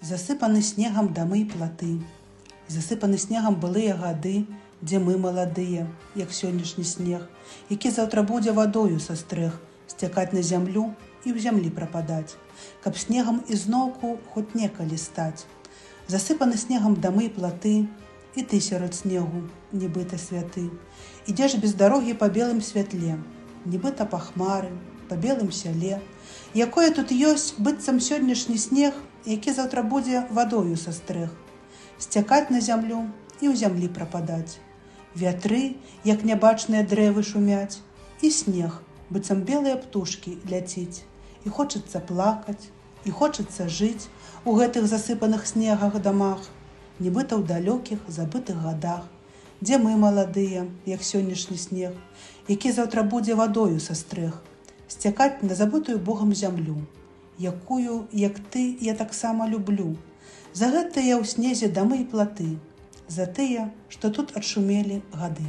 Засыпаны снегам дамы і платы, засыпаны снегам былыя гады, дзе мы маладыя, як сённяшні снег, які заўтра будзе вадою са стрэх сцякаць на зямлю і ў зямлі прападаць, каб снегам ізноўку хоць некалі стаць. Засыпаны снегам дамы і платы, і ты сярод снегу, нібыта святы. Ідзеш без дарогі па белым святле, нібыта па хмары, па белым сяле, якое тут ёсць быццам сённяшні снег, які заўтра будзе вадою са стрэх сцякаць на зямлю і ў зямлі прападаць. Вятры, як нябачныя дрэвы шумяць, і снег, быццам белыя птушкі ляціць. І хочацца плакаць, і хочацца жыць у гэтых засыпаных снегах дамах, нібыта ў далёкіх забытых гадах, дзе мы маладыя, як сённяшні снег, які заўтра будзе вадою са стрэх сцякаць на забытую Богам зямлю, якую, як ты, я таксама люблю. За гэтыя ў снезе дамы і платы, за тыя, што тут адшумелі гады.